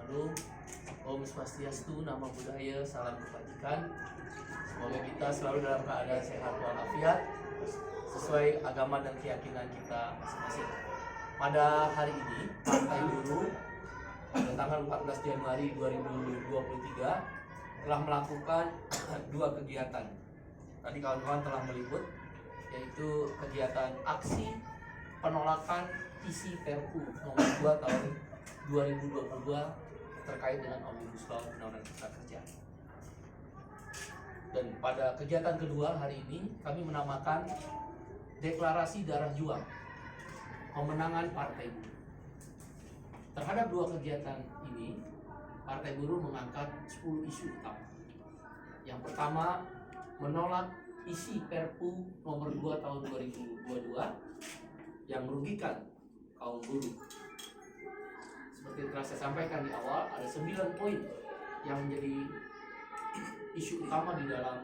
Shalom, Om Swastiastu, Namo Buddhaya, salam kebajikan. Semoga kita selalu dalam keadaan sehat walafiat sesuai agama dan keyakinan kita masing-masing. Pada hari ini, Partai Buruh pada tanggal 14 Januari 2023 telah melakukan dua kegiatan. Tadi kawan-kawan telah meliput, yaitu kegiatan aksi penolakan isi Perpu nomor 2 tahun 2022 terkait dengan Omnibus Law Undang-Undang Cipta Kerja. Dan pada kegiatan kedua hari ini kami menamakan Deklarasi Darah Juang Pemenangan Partai Buruh. Terhadap dua kegiatan ini, Partai Buruh mengangkat 10 isu utama. Yang pertama, menolak isi Perpu nomor 2 tahun 2022 yang merugikan kaum buruh. Seperti telah saya sampaikan di awal, ada 9 poin yang menjadi isu utama di dalam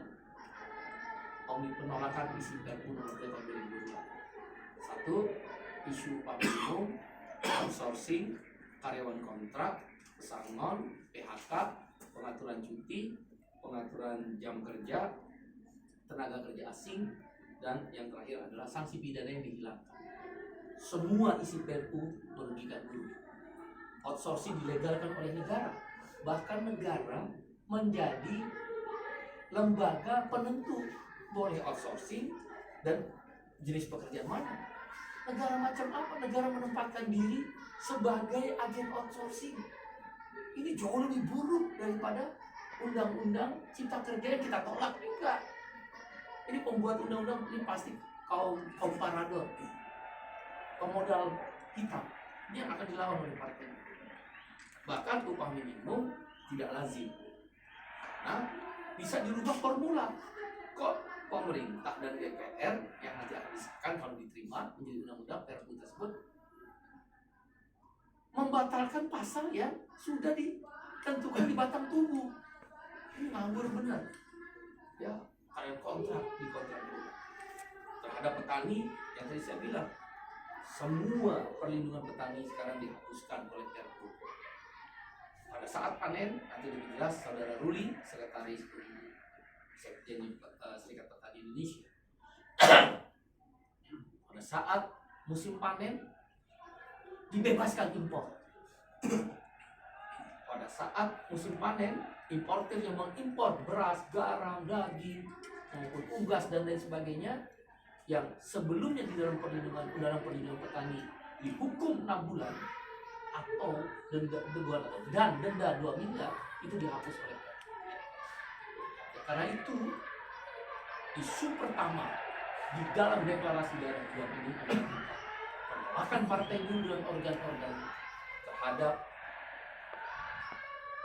penolakan isi Perpu nomor 2 tahun 2022. 1. Isu upah minimum, outsourcing, karyawan kontrak, pesangon, PHK, pengaturan cuti, pengaturan jam kerja, tenaga kerja asing, dan yang terakhir adalah sanksi pidana yang dihilangkan. Semua isi Perpu merugikan buruh. Outsourcing dilegalkan oleh negara, bahkan negara menjadi lembaga penentu boleh outsourcing dan jenis pekerjaan mana. Negara macam apa? Negara menempatkan diri sebagai agen outsourcing. Ini jauh lebih buruk daripada undang-undang cipta kerja yang kita tolak juga. Ini pembuat undang-undang ini pasti kaum parador, pemodal hitam. Ini yang akan dilawan oleh partai. Bahkan upah minimum tidak lazim. Nah, bisa dirubah formula. Kok pemerintah dan DPR yang nanti akan disahkan kalau diterima menjadi undang-undang Perpu tersebut membatalkan pasal yang sudah ditentukan di batang tubuh. Ini ngawur benar. Ya, karyawan kontrak di kontrak dulu. Terhadap petani yang tadi saya bilang, semua perlindungan petani sekarang dihapuskan oleh Perpu. Pada saat panen, nanti lebih jelas Saudara Ruli, Sekretaris Sekjen Serikat Petani Indonesia. Pada saat musim panen, dibebaskan impor. Pada saat musim panen, importer yang mengimpor beras, garam, daging, maupun unggas dan lain sebagainya, yang sebelumnya di dalam undang-undang perlindungan petani dihukum 6 bulan atau denda 2 miliar, itu dihapus oleh Perpu. Karena itu isu pertama di dalam deklarasi darah juang ini adalah penolakan Partai Buruh dan organ-organ terhadap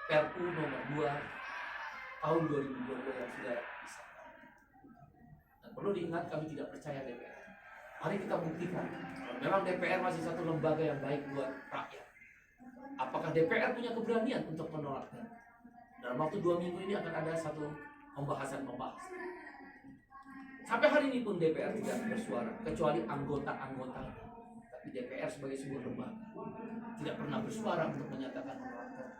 Perpu nomor 2 tahun 2022 yang sudah disahkan. Dan perlu diingat, kami tidak percaya DPR. Mari kita buktikan kalau memang DPR masih satu lembaga yang baik buat rakyat. Apakah DPR punya keberanian untuk menolaknya? Dalam waktu 2 minggu ini akan ada satu pembahasan. Sampai hari ini pun DPR tidak bersuara, kecuali anggota-anggota. Tapi DPR sebagai sebuah lembaga tidak pernah bersuara untuk menyatakan penolakan.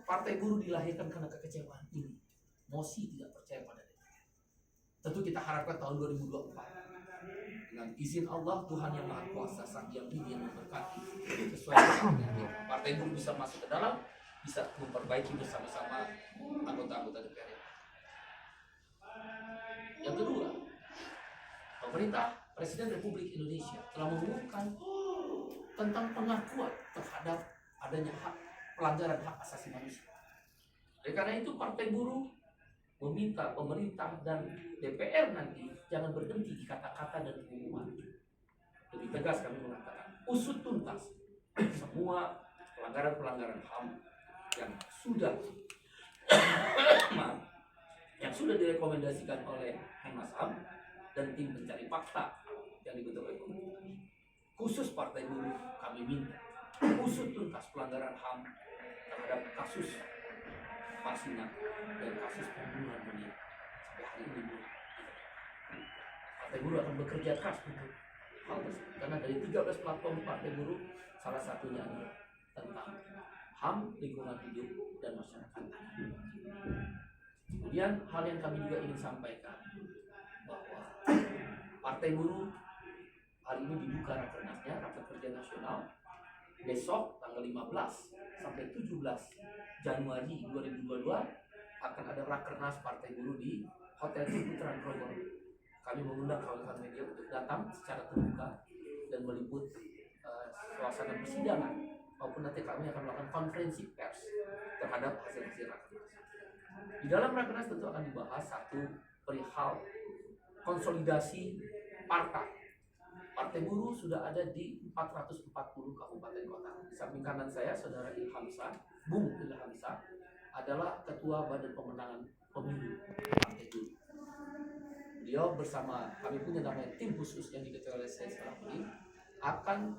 Partai Buruh dilahirkan karena kekecewaan ini. Mosi tidak percaya pada DPR. Tentu kita harapkan tahun 2024 dengan izin Allah, Tuhan yang Maha Kuasa, Sang Hyang Widi yang memberkati sesuai dengan Partai Buruh bisa masuk ke dalam, bisa memperbaiki bersama-sama anggota-anggota DPR. Yang kedua, pemerintah Presiden Republik Indonesia telah mengumumkan tentang pengakuan terhadap adanya pelanggaran hak asasi manusia. Oleh karena itu, Partai Buruh meminta pemerintah dan DPR nanti jangan berhenti di kata-kata dan pengumuman. Lebih tegas kami mengatakan, usut tuntas semua pelanggaran-pelanggaran HAM yang sudah direkomendasikan oleh Komnas HAM dan tim pencari fakta yang dibentuk oleh pemerintah. Khusus Partai Buruh, kami minta usut tuntas pelanggaran HAM terhadap kasus Pasina dan kasus pembunuhan Munir. Sampai hari ini belum. Partai Buruh akan bekerja keras untuk hal tersebut, karena dari 13 platform Partai Buruh salah satunya adalah tentang HAM, lingkungan hidup, dan masyarakat. Kemudian hal yang kami juga ingin sampaikan bahwa Partai Buruh hari ini dibuka rakernasnya, rapat kerja nasional. Besok tanggal 15 sampai 17 Januari 2022 akan ada rakernas Partai Buruh di Hotel Ciputra Grogol. Kami mengundang kawan-kawan media untuk datang secara terbuka dan meliput suasana persidangan, maupun nanti kami akan melakukan konferensi pers terhadap hasil-hasil rakernas. Di dalam rakernas tentu akan dibahas satu perihal konsolidasi partai. Partai Buruh sudah ada di 440 kabupaten kota. Di samping kanan saya, Saudara Ilhamsah, Bung Ilhamsah, adalah Ketua Badan Pemenangan Pemilu Partai Buruh. Beliau bersama kami punya namanya tim khusus yang diketuai oleh saya Salahuddin akan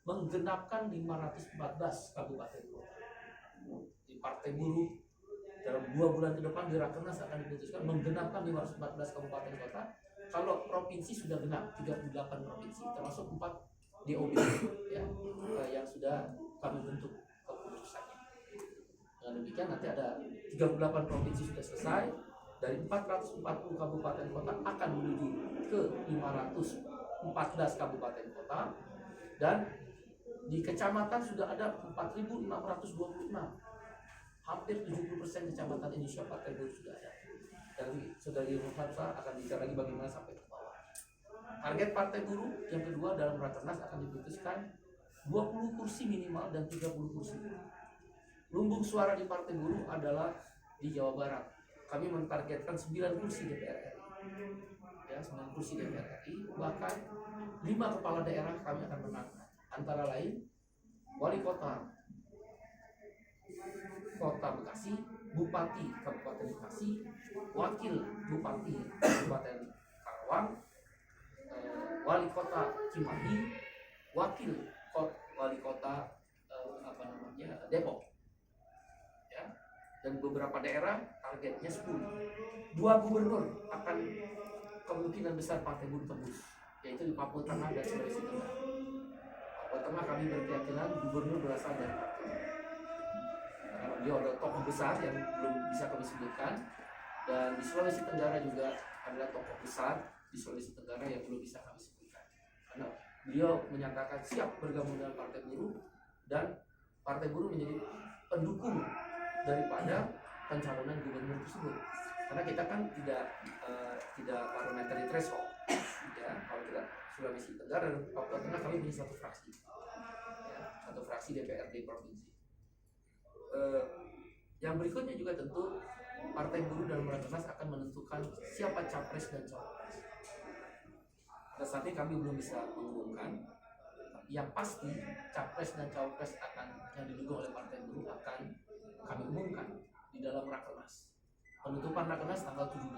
menggenapkan 514 kabupaten kota. Di Partai Buruh dalam 2 bulan ke depan di Rakernas akan diputuskan menggenapkan 514 kabupaten kota. Kalau provinsi sudah genap 38 provinsi, termasuk 4 DOB ya, yang sudah kami bentuk keputusannya. Dengan demikian nanti ada 38 provinsi sudah selesai, dari 440 kabupaten kota akan menuju ke 514 kabupaten kota, dan di kecamatan sudah ada 4.626. Hampir 70% kecamatan Indonesia Partai Buruh sudah ada. Dan Saudara Ilhamsah akan bicara lagi bagaimana sampai ke bawah. Target Partai Buruh yang kedua dalam Rakernas akan diputuskan 20 kursi minimal dan 30 kursi. Lumbung suara di Partai Buruh adalah di Jawa Barat. Kami mentargetkan 9 kursi DPR RI. Ya, 9 kursi DPR RI, bahkan 5 kepala daerah kami akan menangkan. Antara lain Wali Kota Bekasi, Bupati Kabupaten Bekasi, Wakil Bupati Kabupaten Karawang, Wali Kota Cimahi, Wali Kota Depok, ya, dan beberapa daerah targetnya 10. 2 gubernur akan kemungkinan besar Partai Buruh tembus, yaitu di Papua Tengah dan Sulawesi Tengah. Papua Tengah kami berkeyakinan gubernur berasal dari Partai. Karena beliau ada tokoh besar yang belum bisa kami sebutkan, dan di Sulawesi Tenggara juga adalah tokoh besar di Sulawesi Tenggara yang belum bisa kami sebutkan. Karena beliau menyatakan siap bergabung dengan Partai Buruh, dan Partai Buruh menjadi pendukung daripada pencalonan gubernur tersebut. Karena kita kan tidak parliamentary threshold, ya. Kalau kita Sulawesi Tenggara dan Papua Tengah kami punya satu fraksi, ya, satu fraksi DPRD provinsi. Yang berikutnya juga tentu Partai Buruh dalam Rakernas akan menentukan siapa capres dan cawapres. Pada saat ini kami belum bisa mengumumkan. Yang pasti capres dan cawapres yang didukung oleh Partai Buruh akan kami umumkan di dalam Rakernas. Penutupan Rakernas tanggal 17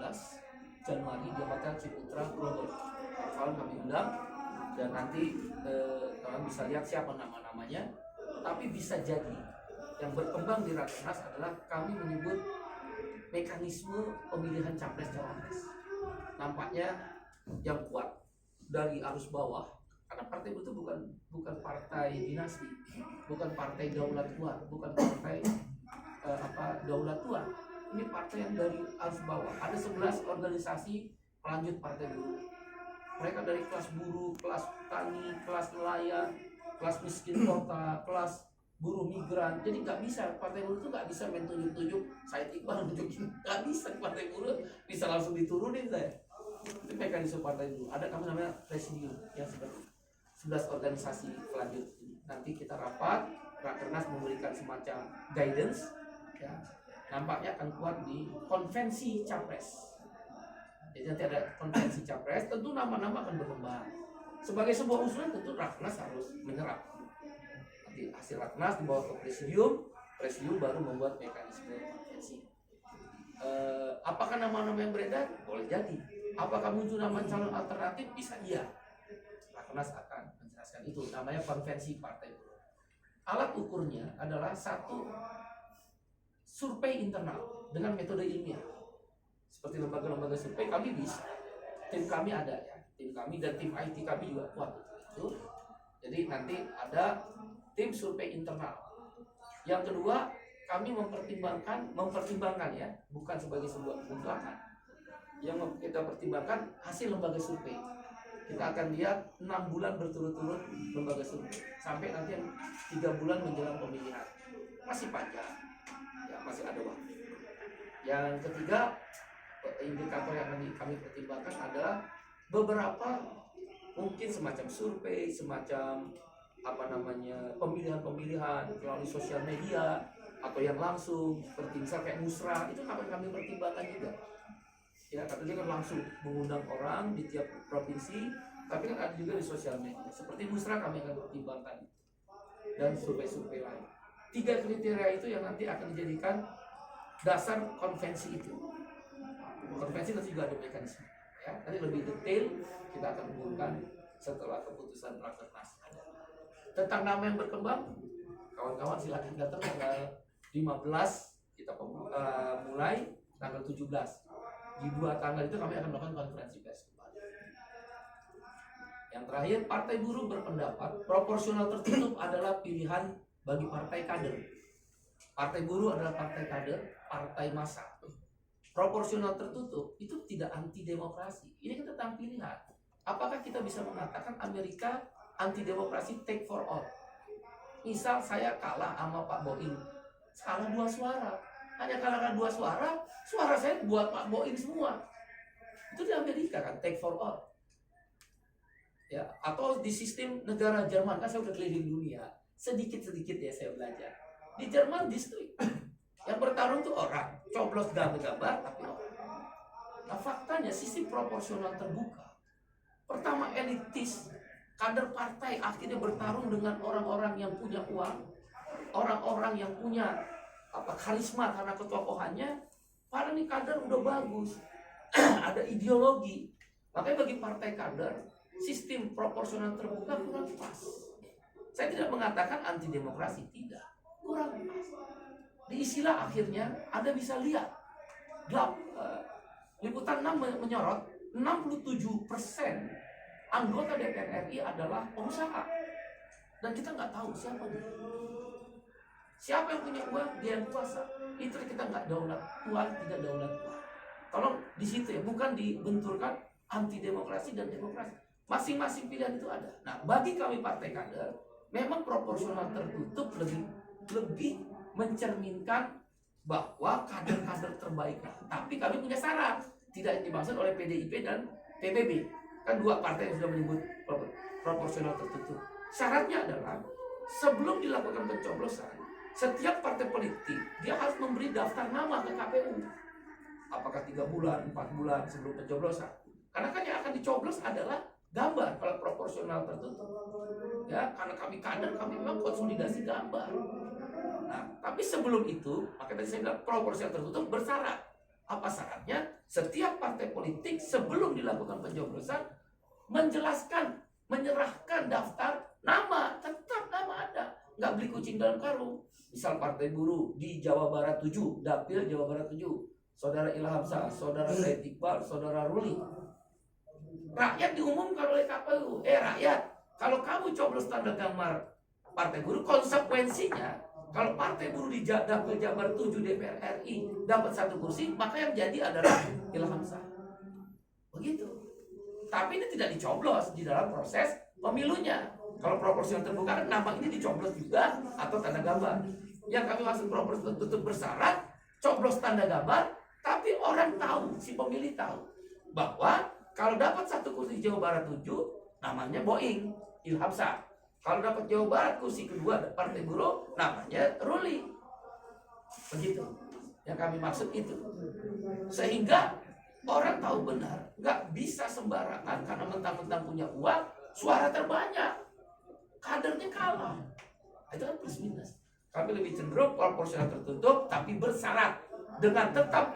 Januari di Hotel Ciputra Grogol. Kawan kami undang, dan nanti kalian bisa lihat siapa nama-namanya. Tapi bisa jadi yang berkembang di Rakernas adalah kami menyebut mekanisme pemilihan capres-cawapres. Nampaknya yang kuat dari arus bawah, karena Partai Buruh itu bukan partai dinasti, bukan partai daulat tuan, bukan partai daulat tuan. Ini partai yang dari arus bawah. Ada 11 organisasi pelanjut Partai Buruh. Mereka dari kelas buruh, kelas tani, kelas nelayan, kelas miskin kota, kelas buruh migran. Jadi nggak bisa, Partai Buruh itu nggak bisa main tunjuk-tunjuk Said Iqbal nunjukin, nggak bisa. Partai Buruh bisa langsung diturunin saya. Itu mekanisme Partai Buruh. Ada kami namanya presidium yang seperti 11 organisasi pelanjut. Nanti kita rapat, Rakernas memberikan semacam guidance, ya. Nampaknya akan kuat di konvensi capres. Jadi nanti ada konvensi capres, tentu nama-nama akan berkembang. Sebagai sebuah usulan tentu Rakernas harus menyerap. Nanti hasil Rakernas dibawa ke presidium baru membuat mekanisme konvensi. Apakah nama-nama yang beredar? Boleh jadi. Apakah muncul nama calon alternatif? Bisa iya. Rakernas akan menjelaskan itu. Namanya konvensi Partai Buruh. Alat ukurnya adalah satu survei internal dengan metode ilmiah. Seperti lembaga-lembaga survei kami bisa. Tim kami ada, ya. Tim kami dan tim IT kami juga kuat itu. Jadi nanti ada tim survei internal Yang kedua, kami mempertimbangkan ya, bukan sebagai sebuah mutlak. Yang kita pertimbangkan hasil lembaga survei. Kita akan lihat 6 bulan berturut-turut lembaga survei sampai nanti 3 bulan menjelang pemilihan. Masih panjang, ya masih ada waktu. Yang ketiga, indikator yang kami pertimbangkan adalah beberapa mungkin semacam survei, semacam pemilihan melalui sosial media atau yang langsung seperti misal kayak musra, itu akan kami pertimbangkan juga. Ya, katanya kan langsung mengundang orang di tiap provinsi, tapi kan ada juga di sosial media. Seperti musra kami akan pertimbangkan dan survei-survei lain. 3 kriteria itu yang nanti akan dijadikan dasar konvensi itu. Konvensi nanti juga ada mekanisme. Ya, nanti lebih detail kita akan umumkan setelah keputusan Rakernas ada. Tentang nama yang berkembang, kawan-kawan silakan datang tanggal 15 kita mulai tanggal 17. Di 2 tanggal itu kami akan melakukan konferensi pers kembali. Yang terakhir, Partai Buruh berpendapat proporsional tertutup adalah pilihan bagi partai kader. Partai Buruh adalah partai kader, partai massa. Proporsional tertutup itu tidak anti demokrasi. Ini kan tentang pilihan. Apakah kita bisa mengatakan Amerika anti demokrasi take for all? Misal saya kalah sama Pak Boeing, kalah 2 suara. Hanya kalah 2 suara, suara saya buat Pak Boeing semua. Itu di Amerika kan, take for all. Ya, atau di sistem negara Jerman, kan saya udah keliling dunia. Sedikit-sedikit ya saya belajar. Di Jerman distrik. Yang bertarung itu orang, coblos gambar tapi orang. Nah faktanya sistem proporsional terbuka. Pertama elitis, kader partai akhirnya bertarung dengan orang-orang yang punya uang, orang-orang yang punya karisma karena ketokohannya. Padahal nih kader udah bagus, ada ideologi. Makanya bagi partai kader, sistem proporsional terbuka kurang pas. Saya tidak mengatakan anti demokrasi, tidak, kurang pas. Di istilah akhirnya Anda bisa lihat Liputan 6 menyorot 67% anggota DPR RI adalah pengusaha. Dan kita nggak tahu siapa dia. Siapa yang punya uang, dia yang kuasa. Itu kita nggak daulat Tuhan, tidak daulat Tuhan. Tolong di situ ya, bukan dibenturkan anti demokrasi dan demokrasi. Masing-masing pilihan itu ada. Nah, bagi kami partai kader, memang proporsional tertutup lebih mencerminkan bahwa kader-kader terbaik. Tapi kami punya syarat, tidak dimaksud oleh PDIP dan PBB. Kan 2 partai yang sudah menyebut proporsional tertutup. Syaratnya adalah sebelum dilakukan pencoblosan, setiap partai politik dia harus memberi daftar nama ke KPU. Apakah 3 bulan, 4 bulan sebelum pencoblosan? Karena kan yang akan dicoblos adalah gambar kalau proporsional tertutup. Ya, karena kami kader, kami memang konsolidasi gambar. Nah, tapi sebelum itu, makanya tadi saya bilang proporsional tertutup bersyarat. Apa syaratnya? Setiap partai politik sebelum dilakukan pencoblosan menjelaskan, menyerahkan daftar nama, tetap nama ada, nggak beli kucing dalam karung. Misal Partai Buruh di Jawa Barat 7, Dapil Jawa Barat 7, Saudara Ilham Shah, Saudara Said Iqbal, Saudara Ruli. Rakyat diumumkan oleh KPU, rakyat, kalau kamu coblos tanda gambar Partai Buruh, konsekuensinya kalau Partai Buruh di Dapil Jabar 7 DPR RI dapat 1 kursi, maka yang jadi adalah Ilham Shah. Begitu. Tapi ini tidak dicoblos di dalam proses pemilunya. Kalau proporsional terbuka, nama ini dicoblos juga atau tanda gambar. Yang kami maksud proporsional tertutup bersyarat, coblos tanda gambar, tapi orang tahu, si pemilih tahu bahwa kalau dapat 1 kursi Jawa Barat 7, namanya Boeing, Ilham Shah. Kalau dapat Jawa Barat kursi kedua Partai Buruh, namanya Ruli. Begitu. Yang kami maksud itu. Sehingga orang tahu benar, nggak bisa sembarangan karena mentang-mentang punya uang, suara terbanyak, kadernya kalah. Itu kan plus minus. Kami lebih cenderung proporsional tertutup, tapi bersyarat dengan tetap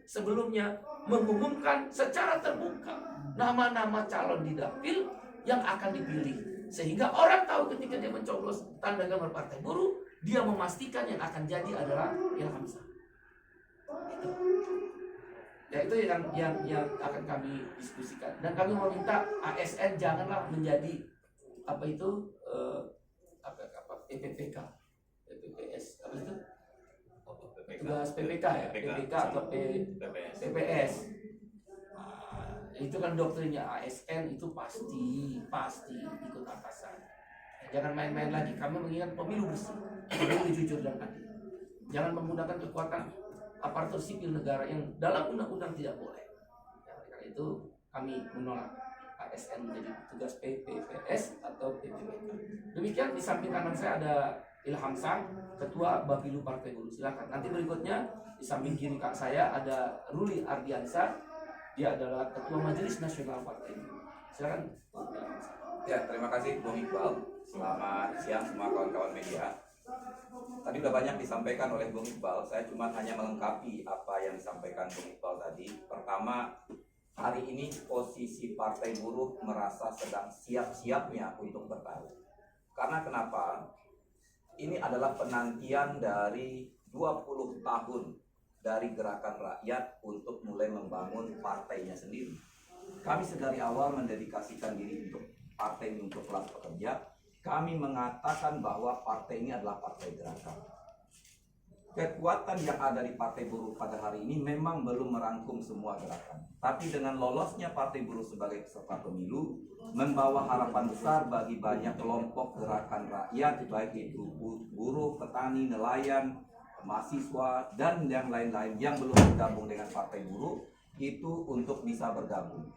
sebelumnya mengumumkan secara terbuka nama-nama calon di dapil yang akan dipilih. Sehingga orang tahu ketika dia mencoblos tanda gambar Partai Buruh, dia memastikan yang akan jadi adalah Ilham Shah. Itu. Ya itu yang akan kami diskusikan. Dan kami meminta ASN janganlah menjadi PPPK. PPS apa itu PPK. tugas PPK ya, PPK atau PPS. Nah, itu kan doktrinnya ASN itu pasti ikut atasan. Jangan main-main lagi. Kami mengingat pemilu bersih, pemilu jujur dan adil. Jangan menggunakan kekuatan aparatur sipil negara yang dalam undang-undang tidak boleh. Ya, karena itu kami menolak ASN menjadi tugas PPS atau PPPK. Demikian, di samping kanan saya ada Ilham Sang, Ketua Bapilu Partai Buruh. Silakan. Nanti berikutnya di samping kiri saya ada Ruli Ardiansa, dia adalah Ketua Majelis Nasional Partai Buruh. Silakan. Ya, terima kasih Bung Iqbal. Selamat siang semua kawan-kawan media. Tadi sudah banyak disampaikan oleh Bung Iqbal. Saya cuma hanya melengkapi apa yang disampaikan Bung Iqbal tadi. Pertama, hari ini posisi Partai Buruh merasa sedang siap-siapnya untuk bertarung. Karena kenapa? Ini adalah penantian dari 20 tahun dari gerakan rakyat untuk mulai membangun partainya sendiri. Kami sedari awal mendedikasikan diri untuk partai untuk kelas pekerja. Kami mengatakan bahwa partai ini adalah partai gerakan. Kekuatan yang ada di Partai Buruh pada hari ini memang belum merangkum semua gerakan. Tapi dengan lolosnya Partai Buruh sebagai peserta pemilu, membawa harapan besar bagi banyak kelompok gerakan rakyat, baik itu buruh, petani, nelayan, mahasiswa, dan yang lain-lain yang belum bergabung dengan Partai Buruh, itu untuk bisa bergabung.